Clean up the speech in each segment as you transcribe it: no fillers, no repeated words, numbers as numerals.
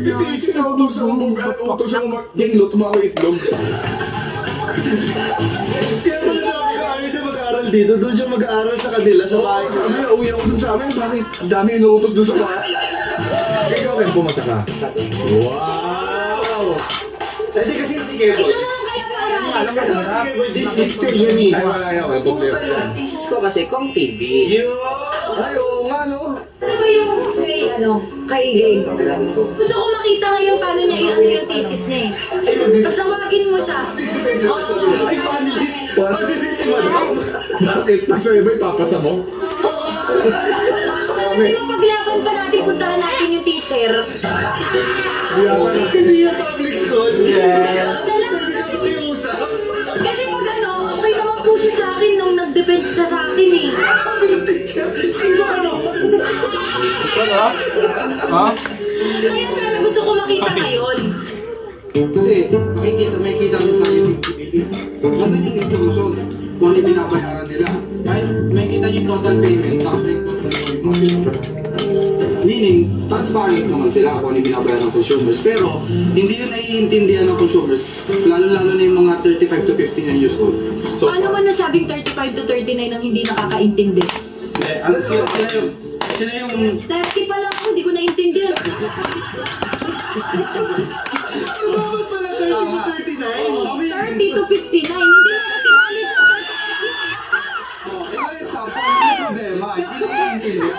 Titiisin ako doon sa utos sa mga itlog, mga itlog. Kaya pala sabi ko, ayaw niya mag-aaral dito. Doon siya mag-aaral sa kanila, sa bahay. Sabi niya, uwi ako doon sa amin. Bakit? Dami inuutos doon sa bahay. Ikaw kayo pumunta ka. Wow! Hindi kasi si Kevin. Ito naman kayo paaralin. It's still yun eh. Ay, wala yan. May problema. Thesis ko kasi kung TV. Ay, oo nga, no? Ano ba yung kay Gay? Gusto ko makita ngayon paano niya i-ano yung thesis niya eh. Tatawagin mo siya. Ay, panelis. Panelis si Madam. Bakit? Pag sa iba, ipapasa mo? Oo. Kasi yung paglaban pa natin, puntahan natin yung teacher. Hindi yung public school. Yeah. Hindi ka makiusap. Kasi pag okay naman po siya sa akin nung nag-depend siya sa akin eh. Sabi ng teacher, sino ano? Ha? Kaya sana gusto ko makita ngayon. Kasi makikita nyo sa YouTube video. Magaling yung instruction kung ano yung binabayaran nila. Kahit makikita nyo yung total payment, tapos may total payment. Meaning, transparent naman sila kung ano yung binabayaran ng consumers. Pero, hindi yun naiintindihan ng consumers. Lalo-lalo na yung mga 35 to 59 years old. So, Paano man nasabing 35 to 39 ang hindi nakakaintindi? sila yung 30 pa lang ako, hindi ko naintindihan. Sumabot pala 30 to 39. 30 to 59, hindi na kasi valid. ilang example, may problema. Hindi ko naiintindihan.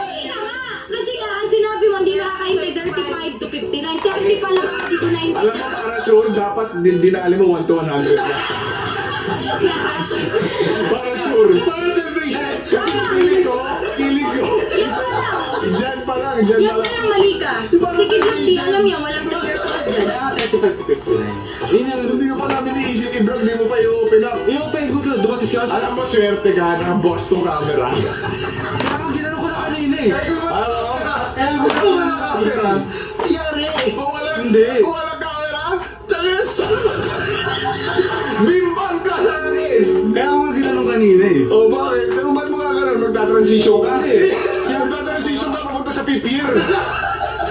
Kasi nga, ang sinabi mo, hindi nakakaintindi 35 to 59. 30 pa lang ako, hindi ko naintindihan. Alam mo, para sure, dapat dinali mo 1 to 100 na. Para sure. Para television. Kasi feeling ko. Diyan pa lang. Yan pa lang mali ka. Sige lang, di alam niya, walang 3 years old dyan. Kaya 35 to 59. Hindi ko pa namin iisip i-vlog, di mo pa i-open up. I-open ko ka, dumatis ka. Alam mo, swerte ka na boss tong camera. Kaya ginano ko na kanina eh. Alam mo, kung walang camera, yari. Kung walang camera, talas. Bimbang ka lang eh. Kaya ako nga ginano kanina eh. O bakit? Ano ba't mo nga ganun? Magta-transition ka eh. Magta-transition ka papunta sa pipir.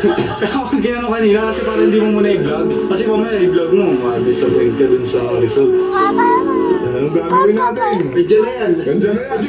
Kaya ako nga ginano kanina kasi parang hindi mo muna i-vlog. Kasi mamaya i-vlog mo, ma-disappoint ka dun sa result. Anong gagawin natin? Medyo na yan. Ganda na yan.